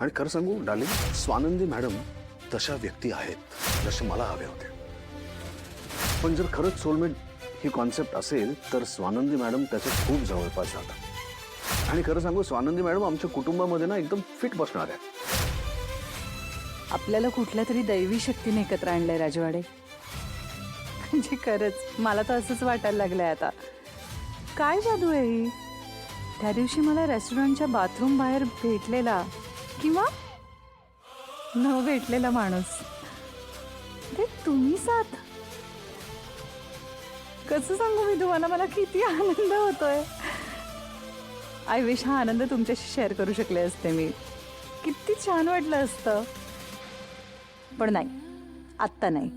आणि खरं सांगू डार्लिंग, स्वानंदी मॅडम तशा व्यक्ती आहेत जसे मला हवे होते. पण जर खरंच सोलमेट ही कॉन्सेप्ट असेल तर स्वानंदी मॅडम त्याच्या खूप जवळपास जातात. आणि खरं सांगू स्वानंदी मॅडम आमच्या कुटुंबामध्ये ना एकदम फिट बसणार आहे. आपल्याला कुठल्या तरी दैवी शक्तीने एकत्र आणलंय राजवाडे. म्हणजे खरंच मला तर असंच वाटायला लागलंय आता. काय जादू आहे ही? त्या दिवशी मला रेस्टॉरंटच्या बाथरूम बाहेर भेटलेला किंवा न भेटलेला माणूस, ते तुम्ही साथ. कसं सांगू मी तुम्हाला, मला किती आनंद होतोय. आय विश हा आनंद तुमच्याशी शेअर करू शकले असते मी. किती छान वाटलं असतं. पण नाही, आत्ता नाही.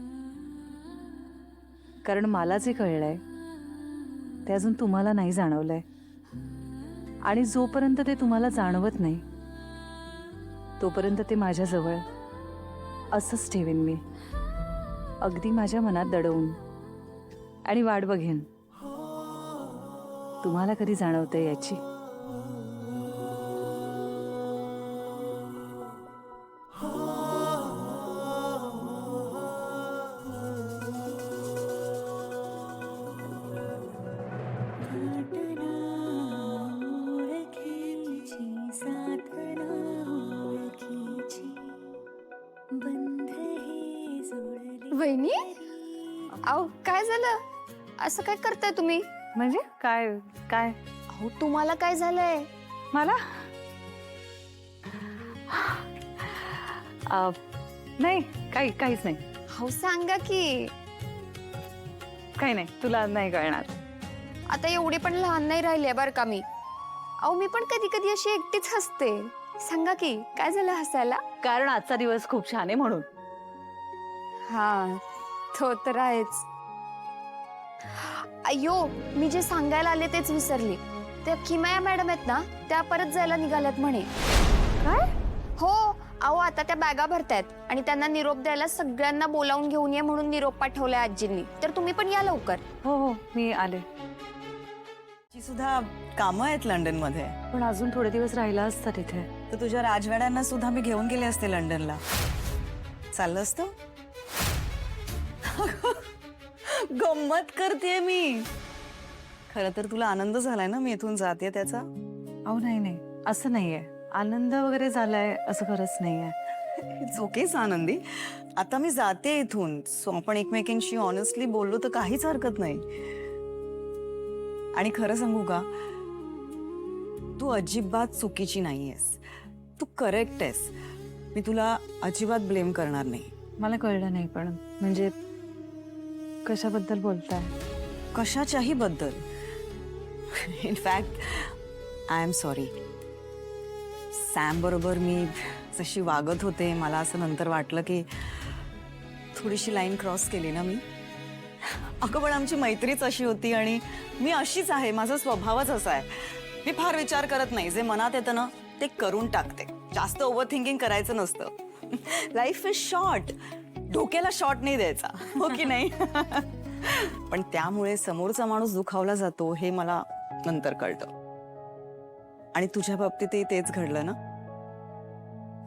कारण मला जे कळलंय ते अजून तुम्हाला नाही जाणवलंय. आणि जोपर्यंत ते तुम्हाला जाणवत नाही तोपर्यंत ते माझ्याजवळ असंच ठेवेन मी, अगदी माझ्या मनात दडवून. आणि वाट बघेन तुम्हाला कधी जाणवते याची. वहिनी, अहो काय झालं? असं काय करताय तुम्ही? म्हणजे काय काय अहो तुम्हाला काय झालंय? मला नाही, काहीच नाही. अहो सांगा की. काही नाही, तुला नाही कळणार. आता एवढी पण लहान नाही राहिली बरं का मी. अहो मी पण कधी कधी अशी एकटीच हसते. सांगा की काय झालं हसायला? कारण आजचा दिवस खूप छान आहे म्हणून. हा, तो तर आहेच. अय्यो, मी जे सांगायला आले तेच विसरली. त्या किमया मॅडम आहेत ना, त्या परत जायला निघाल्यात म्हणे. काय? हो, अहो आता त्या बॅगा भरतायत आणि त्यांना निरोप द्यायला सगळ्यांना बोलावून घेऊन ये म्हणून निरोप पाठवलाय आजींनी. तर तुम्ही पण या लवकर. हो, मी आले. ची सुद्धा कामं आहेत लंडन मध्ये. पण अजून थोडे दिवस राहिला असता तिथे. तर तुझ्या राजवाड्यांना सुद्धा मी घेऊन गेले असते लंडनला. चाललं असतं. गंमत करते मी. खरं तर तुला आनंद झालाय ना मी इथून जाते त्याचा? अहो नाही, असं नाहीये. आनंद वगैरे झालाय असं खरंच नाहीये. इट्स ओकेच आनंदी. आता मी जाते इथून, सो आपण एकमेकींशी ऑनेस्टली बोललो तर काहीच हरकत नाही. आणि खरं सांगू का, तू अजिबात चुकीची नाहीयेस. तू करेक्ट आहेस. मी तुला अजिबात ब्लेम करणार नाही. मला कळलं नाही, पण म्हणजे कशाबद्दल बोलताय? कशाच्याही बद्दल. In fact I am sorry. Sam बरोबर मी जशी वागत होते, मला असं नंतर वाटलं की थोडीशी लाईन क्रॉस केली ना मी. अगं पण आमची मैत्रीच अशी होती आणि मी अशीच आहे. माझा स्वभावच असा आहे. मी फार विचार करत नाही. जे मनात येतं ना ते करून टाकते. जास्त ओव्हर थिंकिंग करायचं नसतं. Life is short. डोक्याला शॉर्ट नाही द्यायचा, हो की नाही? पण त्यामुळे समोरचा माणूस दुखावला जातो हे मला नंतर कळतं. आणि तुझ्या बाबतीतही तेच घडलं ना.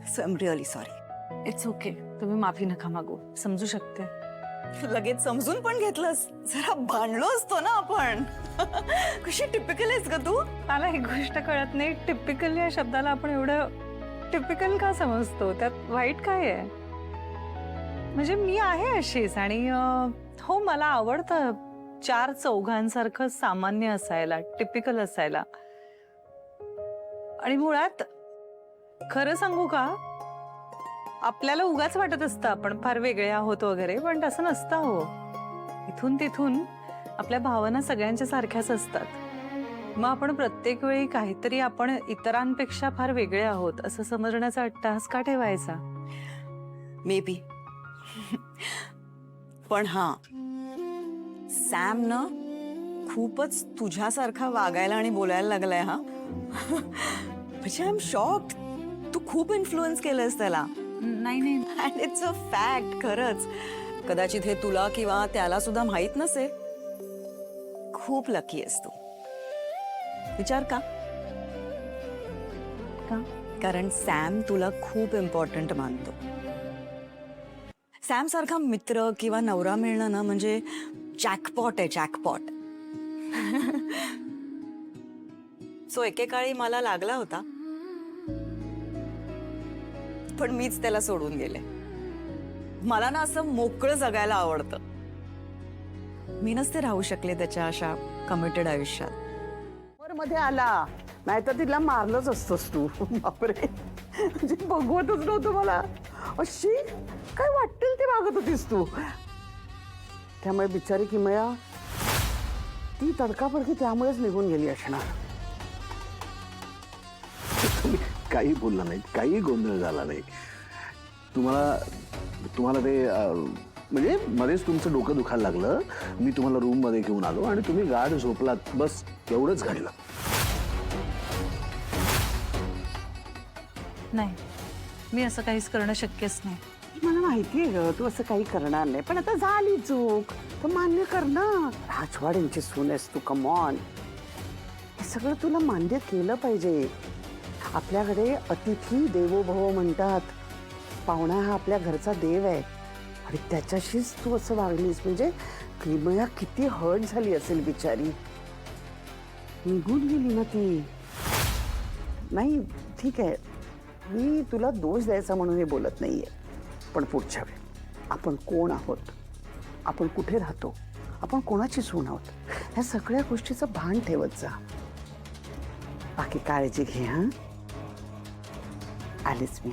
So I am really sorry. It's okay, तुम्ही माफी नका मागू. समजू शकते. लगेच समजून पण घेतलंस. जरा भांडलो असतो ना आपण. कशी टिपिकल आहेस ग तू. मला एक गोष्ट कळत नाही, टिपिकल या शब्दाला आपण एवढं टिपिकल का समजतो? त्यात वाईट काय आहे? म्हणजे मी आहे अशीच. आणि हो, मला आवडतं चार चौघांसारखं सामान्य असायला, टिपिकल असायला. आणि मुळात खरं सांगू का, आपल्याला उगाच वाटत असतं आपण फार वेगळे आहोत वगैरे, पण तसं नसतं. हो, इथून तिथून आपल्या भावना सगळ्यांच्या सारख्याच असतात. मग आपण प्रत्येक वेळी काहीतरी आपण इतरांपेक्षा फार वेगळे आहोत असं समजण्याचा अट्टाहास का ठेवायचा? May be. पण हा, सॅम ना खूपच तुझ्यासारखा वागायला आणि बोलायला लागलाय. हा म्हणजे आय एम शॉक्ड. तू खूप इन्फ्लुएन्स केलंस त्याला. नाही, अँड इट्स अ फॅक्ट. खरंच कदाचित हे तुला किंवा त्याला सुद्धा माहित नसेल. खूप लकी आहेस तू. विचार का? कारण सॅम तुला खूप इम्पॉर्टंट मानतो. सॅम सारखा मित्र किंवा नवरा मिळणं ना म्हणजे जॅकपॉट आहे, जॅकपॉट. सो एकेकाळी मला लागला होता, पण मीच त्याला सोडून गेले. मला ना असं मोकळं जगायला आवडतं. मी नसते राहू शकले त्याच्या अशा कमिटेड आयुष्यात. मध्ये आला नाही तर तिला मारलंच असतोस तू. बापरे, म्हणजे बघवतच नव्हतं मला. अशी काय वाटेल ते वागत होतीस तू. त्यामुळे बिचारी किमया ती तडकाफडकी त्यामुळेच निघून गेली असणार. तुम्ही काही बोलला नाही, काही गोंधळ झाला नाही. तुम्हाला ते म्हणजे मध्येच तुमचं डोकं दुखायला लागलं, मी तुम्हाला रूम मध्ये घेऊन आलो आणि तुम्ही गाढ झोपलात, बस एवढंच घडलं. नाही, मी असं काहीच करणं शक्यच नाही. मला माहितीये ग तू असं काही करणार नाही, पण आता झाली चूक तर मान्य कर ना. राजवाड्यांची सून आहेस तू, कमॉन. हे सगळं तुला मान्य केलं पाहिजे. आपल्याकडे अतिथी देवो भव म्हणतात. पाहुणा हा आपल्या घरचा देव आहे आणि त्याच्याशीच तू असं वागलीस म्हणजे किमया किती हर्ट झाली असेल बिचारी. निघून गेली ना ती. नाही ठीक आहे, मी तुला दोष द्यायचा म्हणून हे बोलत नाहीये, पण पुढच्या वेळी आपण कोण आहोत, आपण कुठे राहतो, आपण कोणाची सून आहोत, ह्या सगळ्या गोष्टीचं भान ठेवत जा. बाकी काळजी घे. हा, आलीच मी.